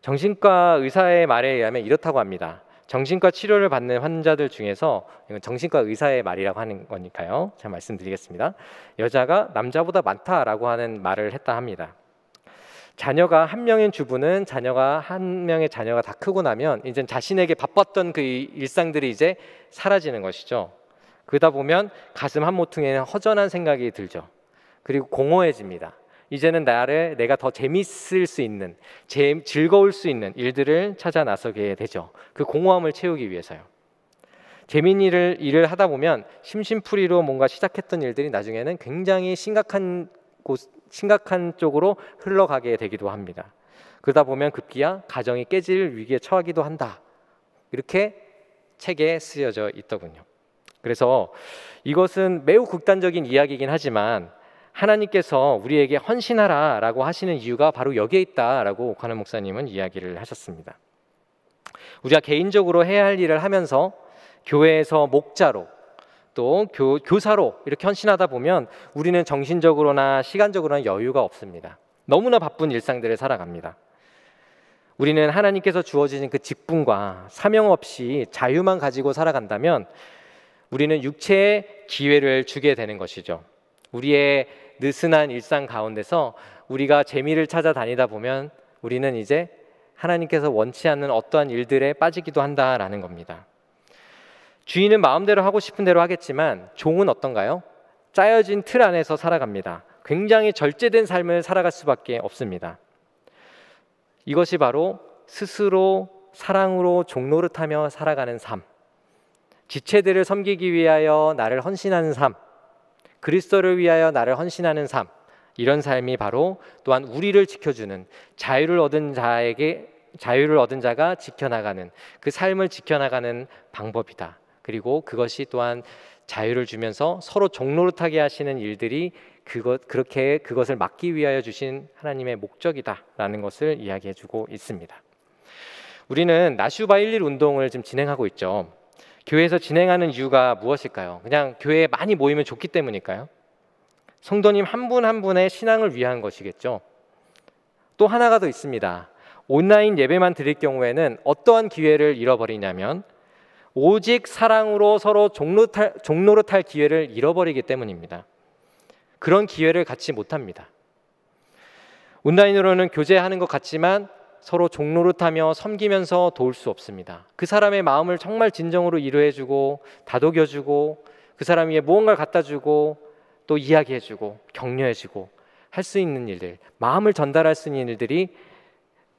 정신과 의사의 말에 의하면 이렇다고 합니다. 정신과 치료를 받는 환자들 중에서, 이건 정신과 의사의 말이라고 하는 거니까요, 제가 말씀드리겠습니다. 여자가 남자보다 많다라고 하는 말을 했다 합니다. 자녀가 한 명인 주부는 한 명의 자녀가 다 크고 나면 이제 자신에게 바빴던 그 일상들이 이제 사라지는 것이죠. 그러다 보면 가슴 한 모퉁이에는 허전한 생각이 들죠. 그리고 공허해집니다. 이제는 내가 더 재밌을 수 있는, 즐거울 수 있는 일들을 찾아 나서게 되죠. 그 공허함을 채우기 위해서요. 재미있는 일을 하다 보면 심심풀이로 뭔가 시작했던 일들이 나중에는 굉장히 심각한 쪽으로 흘러가게 되기도 합니다. 그러다 보면 급기야 가정이 깨질 위기에 처하기도 한다. 이렇게 책에 쓰여져 있더군요. 그래서 이것은 매우 극단적인 이야기이긴 하지만 하나님께서 우리에게 헌신하라라고 하시는 이유가 바로 여기에 있다라고 오카노 목사님은 이야기를 하셨습니다. 우리가 개인적으로 해야 할 일을 하면서 교회에서 목자로 또 교사로 이렇게 헌신하다 보면 우리는 정신적으로나 시간적으로나 여유가 없습니다. 너무나 바쁜 일상들을 살아갑니다. 우리는 하나님께서 주어지는 그 직분과 사명 없이 자유만 가지고 살아간다면 우리는 육체에 기회를 주게 되는 것이죠. 우리의 느슨한 일상 가운데서 우리가 재미를 찾아다니다 보면 우리는 이제 하나님께서 원치 않는 어떠한 일들에 빠지기도 한다라는 겁니다. 주인은 마음대로 하고 싶은 대로 하겠지만 종은 어떤가요? 짜여진 틀 안에서 살아갑니다. 굉장히 절제된 삶을 살아갈 수밖에 없습니다. 이것이 바로 스스로 사랑으로 종노릇하며 살아가는 삶, 지체들을 섬기기 위하여 나를 헌신하는 삶, 그리스도를 위하여 나를 헌신하는 삶, 이런 삶이 바로 또한 우리를 지켜주는 자유를 얻은 자가 지켜나가는 그 삶을 지켜나가는 방법이다. 그리고 그것이 또한 자유를 주면서 서로 종노릇하게 하시는 일들이 그렇게 그것을 막기 위하여 주신 하나님의 목적이다라는 것을 이야기해주고 있습니다. 우리는 나슈바 11 운동을 지금 진행하고 있죠. 교회에서 진행하는 이유가 무엇일까요? 그냥 교회에 많이 모이면 좋기 때문일까요? 성도님 한 분 한 분의 신앙을 위한 것이겠죠. 또 하나가 더 있습니다. 온라인 예배만 드릴 경우에는 어떠한 기회를 잃어버리냐면 오직 사랑으로 서로 종노릇할 기회를 잃어버리기 때문입니다. 그런 기회를 갖지 못합니다. 온라인으로는 교제하는 것 같지만 서로 종노릇하며 섬기면서 도울 수 없습니다. 그 사람의 마음을 정말 진정으로 위로해주고 다독여주고 그 사람 위에 무언가를 갖다주고 또 이야기해주고 격려해주고 할 수 있는 일들, 마음을 전달할 수 있는 일들이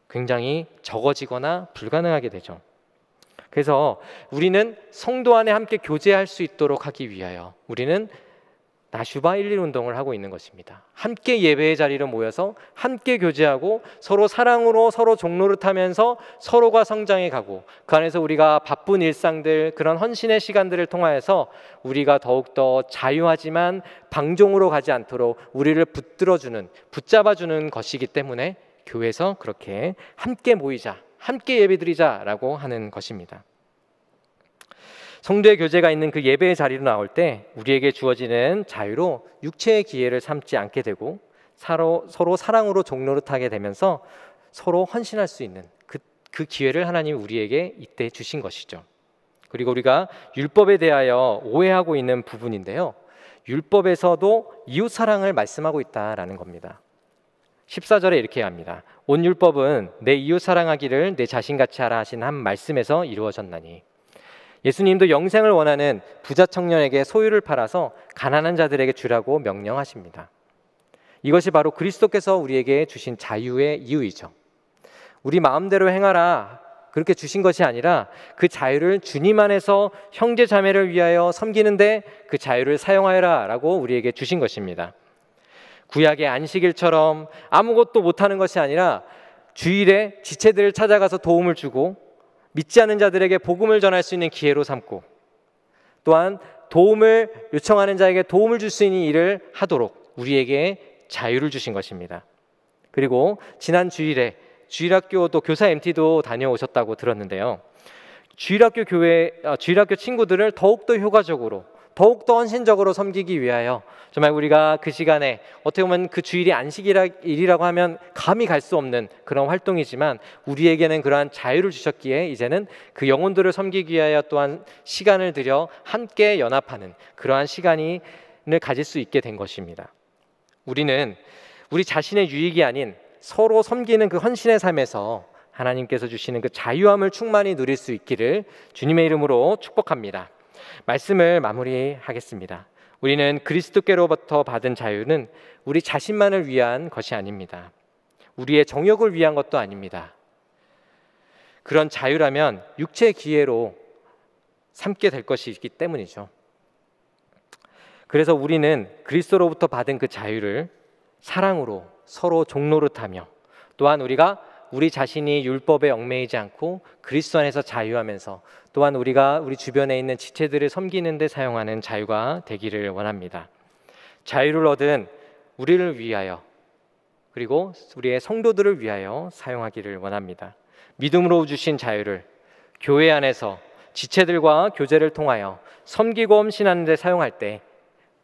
굉장히 적어지거나 불가능하게 되죠. 그래서 우리는 성도 안에 함께 교제할 수 있도록 하기 위하여 우리는 나슈바 11 운동을 하고 있는 것입니다. 함께 예배의 자리로 모여서 함께 교제하고 서로 사랑으로 서로 종노릇하면서 서로가 성장해 가고 그 안에서 우리가 바쁜 일상들, 그런 헌신의 시간들을 통하여서 우리가 더욱더 자유하지만 방종으로 가지 않도록 우리를 붙잡아주는 것이기 때문에 교회에서 그렇게 함께 모이자, 함께 예배드리자라고 하는 것입니다. 성도의 교제가 있는 그 예배의 자리로 나올 때 우리에게 주어지는 자유로 육체의 기회를 삼지 않게 되고 서로 사랑으로 종노릇하게 되면서 서로 헌신할 수 있는 그 기회를 하나님이 우리에게 이때 주신 것이죠. 그리고 우리가 율법에 대하여 오해하고 있는 부분인데요, 율법에서도 이웃사랑을 말씀하고 있다라는 겁니다. 14절에 이렇게 합니다. 온 율법은 내 이웃 사랑하기를 내 자신같이 하라 하신 한 말씀에서 이루어졌나니. 예수님도 영생을 원하는 부자 청년에게 소유를 팔아서 가난한 자들에게 주라고 명령하십니다. 이것이 바로 그리스도께서 우리에게 주신 자유의 이유이죠. 우리 마음대로 행하라 그렇게 주신 것이 아니라 그 자유를 주님 안에서 형제 자매를 위하여 섬기는데 그 자유를 사용하여라 라고 우리에게 주신 것입니다. 구약의 안식일처럼 아무것도 못하는 것이 아니라 주일에 지체들을 찾아가서 도움을 주고 믿지 않는 자들에게 복음을 전할 수 있는 기회로 삼고 또한 도움을 요청하는 자에게 도움을 줄 수 있는 일을 하도록 우리에게 자유를 주신 것입니다. 그리고 지난 주일에 주일학교 또 교사 MT도 다녀오셨다고 들었는데요. 주일학교 친구들을 더욱더 효과적으로 더욱더 헌신적으로 섬기기 위하여 정말 우리가 그 시간에 어떻게 보면 그 주일이 안식일이라고 하면 감히 갈 수 없는 그런 활동이지만 우리에게는 그러한 자유를 주셨기에 이제는 그 영혼들을 섬기기 위하여 또한 시간을 들여 함께 연합하는 그러한 시간을 가질 수 있게 된 것입니다. 우리는 우리 자신의 유익이 아닌 서로 섬기는 그 헌신의 삶에서 하나님께서 주시는 그 자유함을 충만히 누릴 수 있기를 주님의 이름으로 축복합니다. 말씀을 마무리하겠습니다. 우리는 그리스도께로부터 받은 자유는 우리 자신만을 위한 것이 아닙니다. 우리의 정욕을 위한 것도 아닙니다. 그런 자유라면 육체의 기회로 삼게 될 것이기 때문이죠. 그래서 우리는 그리스도로부터 받은 그 자유를 사랑으로 서로 종노릇하며 또한 우리가 우리 자신이 율법에 얽매이지 않고 그리스도 안에서 자유하면서 또한 우리가 우리 주변에 있는 지체들을 섬기는 데 사용하는 자유가 되기를 원합니다. 자유를 얻은 우리를 위하여 그리고 우리의 성도들을 위하여 사용하기를 원합니다. 믿음으로 주신 자유를 교회 안에서 지체들과 교제를 통하여 섬기고 헌신하는 데 사용할 때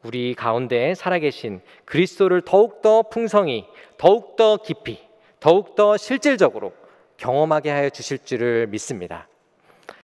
우리 가운데 살아계신 그리스도를 더욱더 풍성히, 더욱더 깊이, 더욱더 실질적으로 경험하게 하여 주실 줄을 믿습니다.